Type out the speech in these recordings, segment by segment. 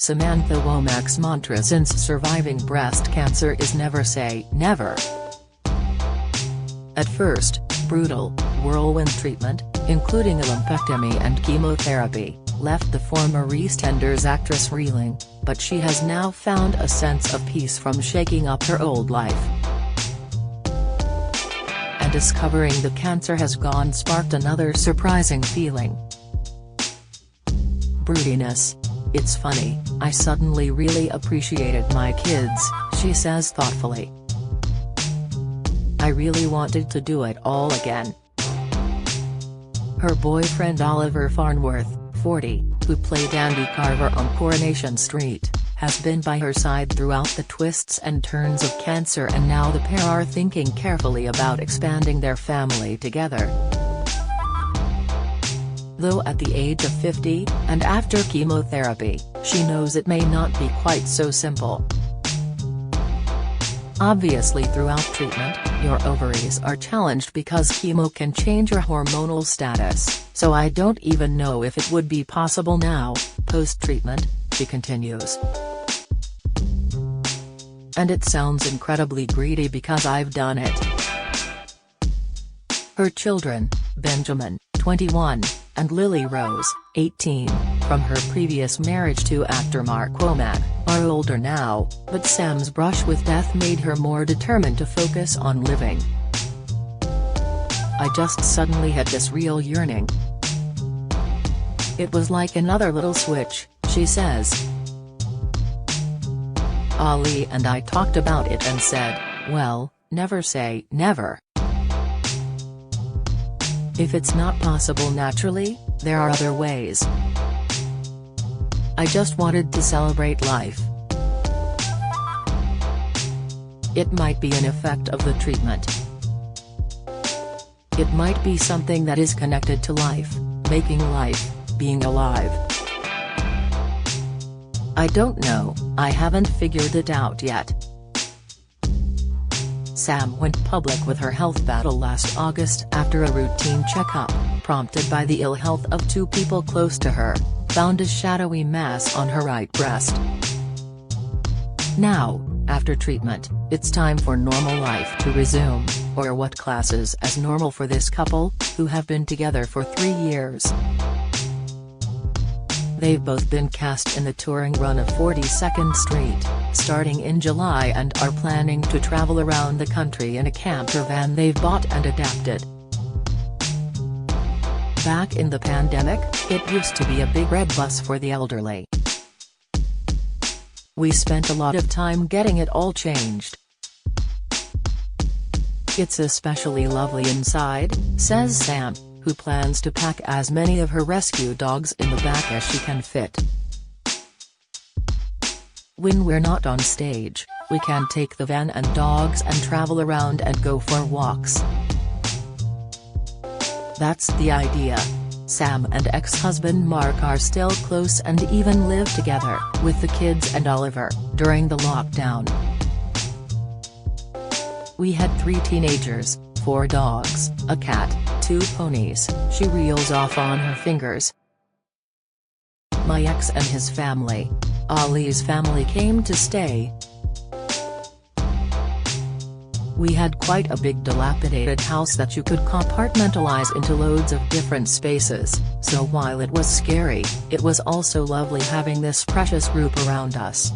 Samantha Womack's mantra since surviving breast cancer is never say never. At first, brutal, whirlwind treatment, including a lumpectomy and chemotherapy, left the former EastEnders actress reeling, but she has now found a sense of peace from shaking up her old life. And discovering the cancer has gone sparked another surprising feeling. Broodiness. "It's funny, I suddenly really appreciated my kids," she says thoughtfully. "I really wanted to do it all again." Her boyfriend Oliver Farnworth, 40, who played Andy Carver on Coronation Street, has been by her side throughout the twists and turns of cancer, and now the pair are thinking carefully about expanding their family together. Though at the age of 50, and after chemotherapy, she knows it may not be quite so simple. "Obviously throughout treatment, your ovaries are challenged because chemo can change your hormonal status, so I don't even know if it would be possible now, post-treatment," she continues. "And it sounds incredibly greedy because I've done it." Her children, Benjamin, 21, and Lily Rose, 18, from her previous marriage to actor Mark Womack, are older now, but Sam's brush with death made her more determined to focus on living. "I just suddenly had this real yearning. It was like another little switch," she says. "Ali and I talked about it and said, well, never say never. If it's not possible naturally, there are other ways. I just wanted to celebrate life. It might be an effect of the treatment. It might be something that is connected to life, making life, being alive. I don't know, I haven't figured it out yet." Sam went public with her health battle last August after a routine checkup, prompted by the ill health of two people close to her, found a shadowy mass on her right breast. Now, after treatment, it's time for normal life to resume, or what classes as normal for this couple, who have been together for 3 years. They've both been cast in the touring run of 42nd Street, starting in July, and are planning to travel around the country in a camper van they've bought and adapted. "Back in the pandemic, it used to be a big red bus for the elderly. We spent a lot of time getting it all changed. It's especially lovely inside," says Sam, who plans to pack as many of her rescue dogs in the back as she can fit. "When we're not on stage, we can take the van and dogs and travel around and go for walks. That's the idea." Sam and ex-husband Mark are still close and even live together, with the kids and Oliver, during the lockdown. "We had 3 teenagers, 4 dogs, a cat, 2 ponies," she reels off on her fingers. "My ex and his family. Ali's family came to stay. We had quite a big dilapidated house that you could compartmentalize into loads of different spaces, so while it was scary, it was also lovely having this precious group around us."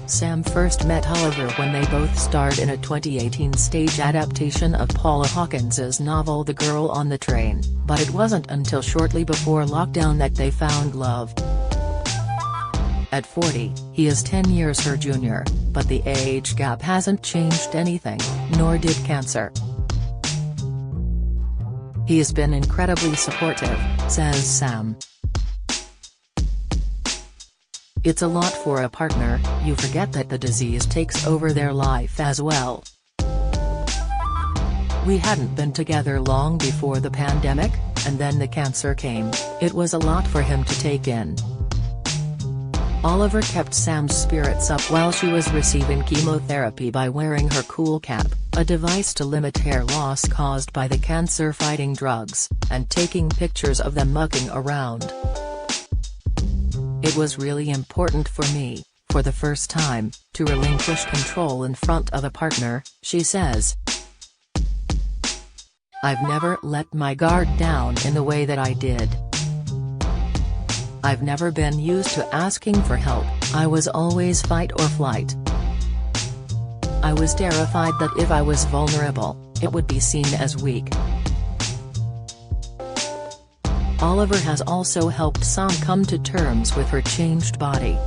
Sam first met Oliver when they both starred in a 2018 stage adaptation of Paula Hawkins's novel The Girl on the Train, but it wasn't until shortly before lockdown that they found love. At 40, he is 10 years her junior, but the age gap hasn't changed anything, nor did cancer. "He's been incredibly supportive," says Sam. "It's a lot for a partner, you forget that the disease takes over their life as well. We hadn't been together long before the pandemic, and then the cancer came. It was a lot for him to take in." Oliver kept Sam's spirits up while she was receiving chemotherapy by wearing her cool cap, a device to limit hair loss caused by the cancer-fighting drugs, and taking pictures of them mucking around. It was really important for me, for the first time, to relinquish control in front of a partner, she says. I've never let my guard down in the way that I did. I've never been used to asking for help, I was always fight or flight. I was terrified that if I was vulnerable, it would be seen as weak. Oliver has also helped Sam come to terms with her changed body.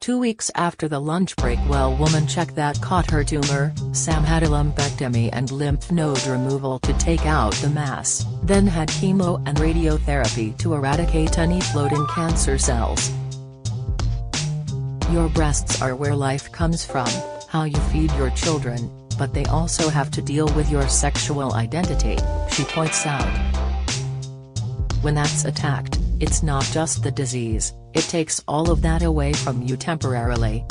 2 weeks after the lunch break woman check that caught her tumor, Sam had a lumpectomy and lymph node removal to take out the mass, then had chemo and radiotherapy to eradicate any floating cancer cells. Your breasts are where life comes from, how you feed your children, but they also have to deal with your sexual identity, she points out. When that's attacked, it's not just the disease, it takes all of that away from you temporarily.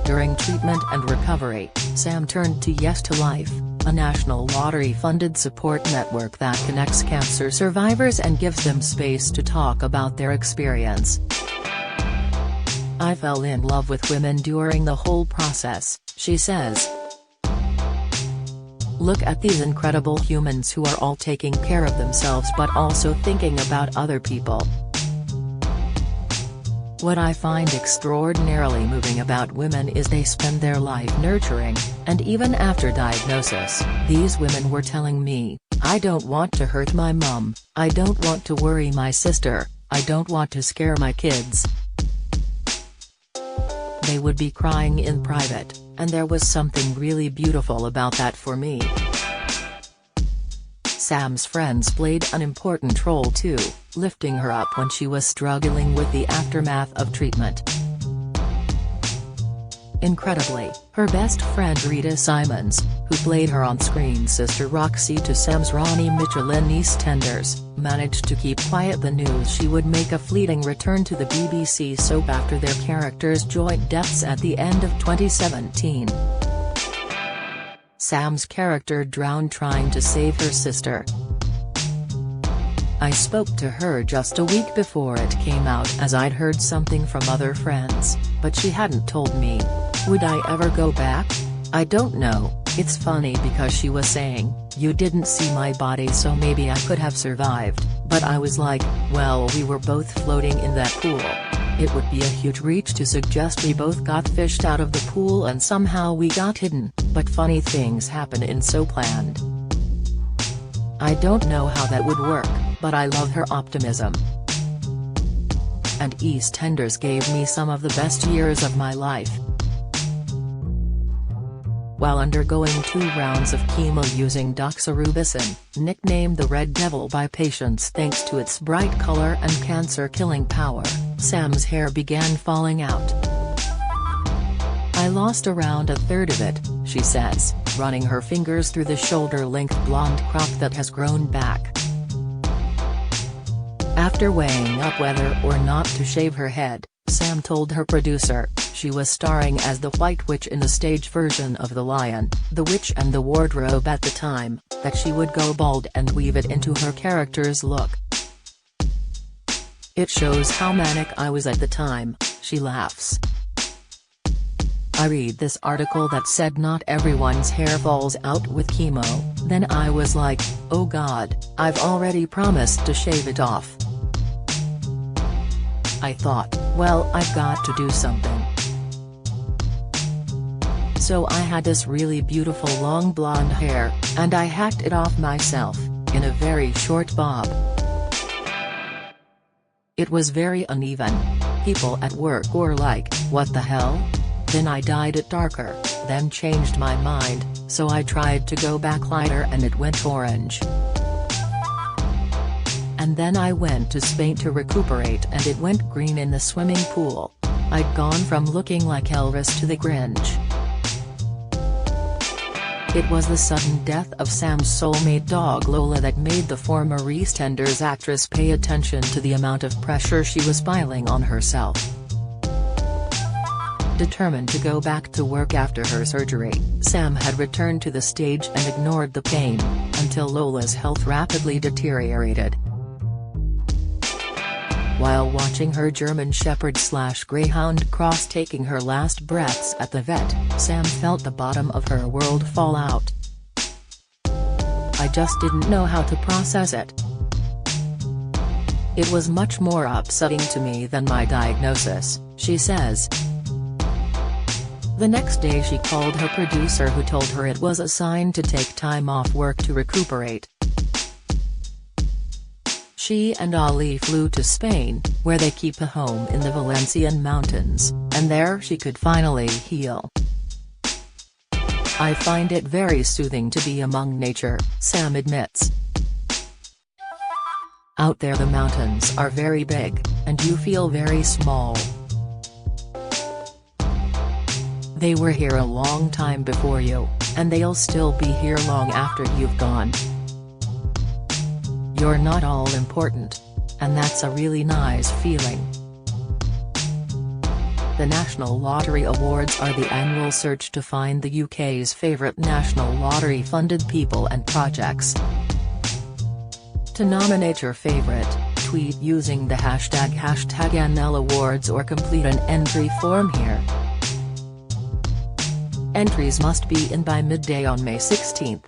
During treatment and recovery, Sam turned to Yes to Life, a national lottery-funded support network that connects cancer survivors and gives them space to talk about their experience. I fell in love with women during the whole process, she says. Look at these incredible humans who are all taking care of themselves but also thinking about other people. What I find extraordinarily moving about women is they spend their life nurturing, and even after diagnosis, these women were telling me, I don't want to hurt my mom, I don't want to worry my sister, I don't want to scare my kids. They would be crying in private, and there was something really beautiful about that for me. Sam's friends played an important role too, lifting her up when she was struggling with the aftermath of treatment. Incredibly, her best friend Rita Simons, who played her on-screen sister Roxy to Sam's Ronnie Mitchell in EastEnders, managed to keep quiet the news she would make a fleeting return to the BBC soap after their characters' joint deaths at the end of 2017. Sam's character drowned trying to save her sister. I spoke to her just a week before it came out as I'd heard something from other friends, but she hadn't told me. Would I ever go back? I don't know. It's funny because she was saying, you didn't see my body so maybe I could have survived, but I was like, well we were both floating in that pool. It would be a huge reach to suggest we both got fished out of the pool and somehow we got hidden, but funny things happen in so planned. I don't know how that would work, but I love her optimism. And EastEnders gave me some of the best years of my life. While undergoing 2 rounds of chemo using doxorubicin, nicknamed the Red Devil by patients thanks to its bright color and cancer-killing power, Sam's hair began falling out. I lost around a third of it, she says, running her fingers through the shoulder-length blonde crop that has grown back. After weighing up whether or not to shave her head, Sam told her producer, she was starring as the White Witch in the stage version of The Lion, the Witch and the Wardrobe at the time, that she would go bald and weave it into her character's look. It shows how manic I was at the time, she laughs. I read this article that said not everyone's hair falls out with chemo, then I was like, oh god, I've already promised to shave it off. I thought, well I've got to do something. So I had this really beautiful long blonde hair, and I hacked it off myself, in a very short bob. It was very uneven. People at work were like, what the hell? Then I dyed it darker, then changed my mind, so I tried to go back lighter and it went orange. And then I went to Spain to recuperate and it went green in the swimming pool. I'd gone from looking like Elvis to the Grinch. It was the sudden death of Sam's soulmate dog Lola that made the former EastEnders actress pay attention to the amount of pressure she was piling on herself. Determined to go back to work after her surgery, Sam had returned to the stage and ignored the pain, until Lola's health rapidly deteriorated. while watching her German Shepherd/Greyhound cross taking her last breaths at the vet. Sam felt the bottom of her world fall out. "I just didn't know how to process it. It was much more upsetting to me than my diagnosis," she says. The next day she called her producer, who told her it was a sign to take time off work to recuperate. She and Ali flew to Spain, where they keep a home in the Valencian mountains, and there she could finally heal. "I find it very soothing to be among nature," Sam admits. "Out there the mountains are very big, and you feel very small. They were here a long time before you, and they'll still be here long after you've gone. You're not all important. And that's a really nice feeling." The National Lottery Awards are the annual search to find the UK's favourite national lottery-funded people and projects. To nominate your favourite, tweet using the hashtag #NLAwards or complete an entry form here. Entries must be in by midday on May 16.